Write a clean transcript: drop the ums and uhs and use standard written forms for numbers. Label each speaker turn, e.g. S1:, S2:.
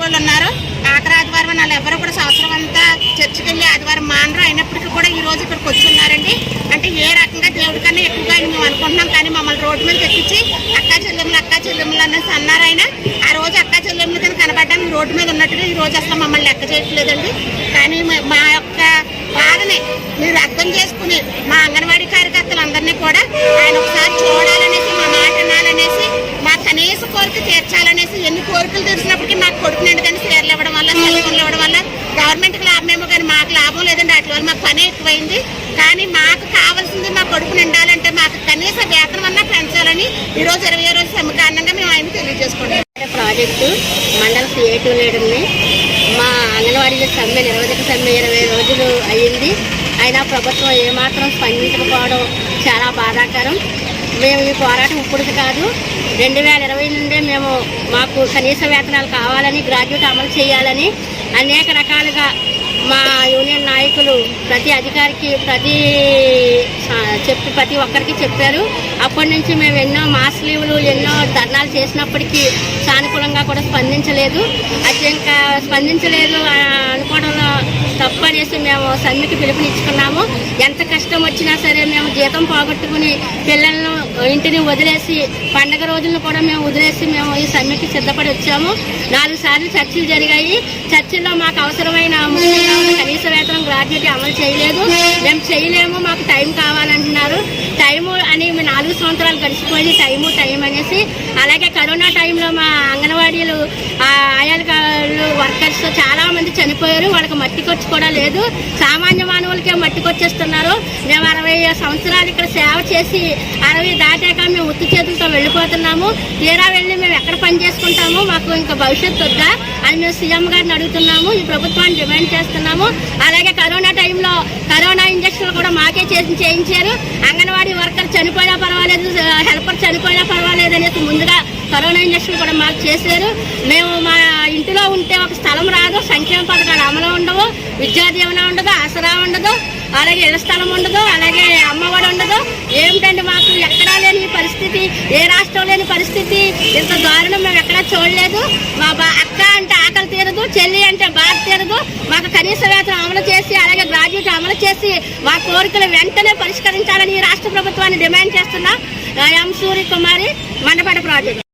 S1: వాళ్ళు ఉన్నారు. ఆఖరి ఆదివారం వాళ్ళు ఎవరు కూడా సంవత్సరం అంతా చర్చికి వెళ్ళి ఆదివారం మానరు. అయినప్పటికీ కూడా ఈ రోజు ఇక్కడికి వచ్చున్నారండి. అంటే ఏ రకంగా దేవుడి కన్నా ఎక్కువగా మేము అనుకుంటున్నాం. కానీ మమ్మల్ని రోడ్డు మీద తెప్పించి అక్కా చెల్లెములు అనేసి అన్నారు ఆయన. ఆ రోజు అక్కా చెల్లెములు కింద కనబడ్డాము రోడ్డు మీద ఉన్నట్టుగా. ఈ రోజు అసలు మమ్మల్ని లెక్క చేయట్లేదండి. కానీ మా యొక్క బాధని మీరు అర్థం చేసుకుని మా అంగన్వాడీ కార్యకర్తలందరినీ కూడా ఆయన ఒకసారి చూడాలనేసి, మా మాట వినాలనేసి, మా కనీస కోరిక తీర్చాలనేసి, ఎన్ని కోరికలు తీర్చినప్పటికీ నాకు కొడుకు నిండుదని చీరలు ఇవ్వడం వల్ల, సెలవులు ఇవ్వడం వల్ల గవర్నమెంట్కి లాభమేమో కానీ మాకు లాభం లేదండి. వాటి వల్ల మాకు పని ఎక్కువైంది. కానీ మాకు కావాల్సింది మా కొడుకు నిండాలంటే మాకు కనీస వేతనం అన్నా పెంచాలని ఈరోజు 20వ రోజు సమ్మె కారణంగా మేము ఆయన తెలియజేసుకుంటాం.
S2: ప్రాజెక్టు మండల క్రియేటివ్ లీడర్ని. మా అంగన్వాడీలో సమ్మె నిరవధిక సమ్మె 20 రోజులు అయ్యింది. అయినా ప్రభుత్వం ఏమాత్రం స్పందించకపోవడం చాలా బాధాకరం. మేము ఈ పోరాటం ఇప్పుడుది కాదు, 2020 నుండే మాకు కనీస వేతనాలు కావాలని, గ్రాడ్యుయేట్ అమలు చేయాలని అనేక రకాలుగా మా యూనియన్ నాయకులు ప్రతి అధికారికి ప్రతి ఒక్కరికి చెప్పారు. అప్పటి నుంచి మేము ఎన్నో మాస్ లీవ్లు, ఎన్నో ధర్నాలు చేసినప్పటికీ సానుకూలంగా కూడా స్పందించలేదు. అది ఇంకా స్పందించలేదు అనుకోవడంలో తప్పనేసి మేము సమ్మెకి పిలుపునిచ్చుకున్నాము. ఎంత కష్టం వచ్చినా సరే మేము జీతం పోగొట్టుకుని పిల్లలను ఇంటిని వదిలేసి, పండగ రోజులను కూడా మేము వదిలేసి మేము ఈ సమ్మెకి సిద్ధపడి వచ్చాము. 4 సార్లు చర్చలు జరిగాయి. చర్చల్లో మాకు అవసరమైన కనీస వేతనం గ్రాడ్యుయేట్ అమలు చేయలేదు. మేము చేయలేము, మాకు టైం కావాలంటున్నారు. టైము అని 4 సంవత్సరాలు గడిచిపోయింది. టైం అనేసి. అలాగే కరోనా టైంలో మా అంగన్వాడీలు ఆయాలు వర్కర్స్ చాలా మంది చనిపోయారు. వాళ్ళకి మట్టి ఖర్చు కూడా లేదు. సామాన్య మానవులకే మట్టి ఖర్చేస్తున్నారు. మేము 60 సంవత్సరాలు ఇక్కడ సేవ చేసి 60 దాటాక మేము ఉత్తి చేతులతో వెళ్ళిపోతున్నాము. తీరా వెళ్ళి మేము ఎక్కడ పని చేసుకుంటాము? మాకు ఇంకా భవిష్యత్తు వద్దా అని మేము సీఎం గారిని అడుగుతున్నాము. ఈ ప్రభుత్వాన్ని డిమాండ్ చేస్తున్నాము. అలాగే కరోనా టైంలో కరోనా ఇంజక్షన్లు కూడా మాకే చేయించారు. అంగన్వాడీ వర్కర్ చనిపోయినా పర్వాలేదు, హెల్పర్ చనిపోయినా పర్వాలేదు అనేసి ముందుగా కరోనా ఇంజక్షన్ కూడా మాకు చేశారు. మేము మా ఇంటిలో ఉంటే ఒక స్థలం రాదు, సంక్షేమ పథకాలు అమలు ఉండవు, విద్యా దీవెన ఉండదు, ఆసరా ఉండదు, అలాగే ఇళ్ల స్థలం ఉండదు, అలాగే అమ్మఒడి ఉండదు. ఏమిటంటే మాకు ఎక్కడా లేని పరిస్థితి, ఏ రాష్ట్రం లేని పరిస్థితి. ఇంత దారుణం మేము ఎక్కడా చూడలేదు. మా అక్క అంటే ఆకలి తీరదు, చెల్లి అంటే బాధ తీరదు. మాకు కనీస వేతనం అమలు చేసి, అలాగే గ్రాడ్యుయేట్ అమలు చేసి మా కోరికలు వెంటనే పరిష్కరించాలని రాష్ట్ర ప్రభుత్వాన్ని డిమాండ్ చేస్తున్నాం. ఎం సూర్యకుమారి, మండపేట ప్రాజెక్ట్.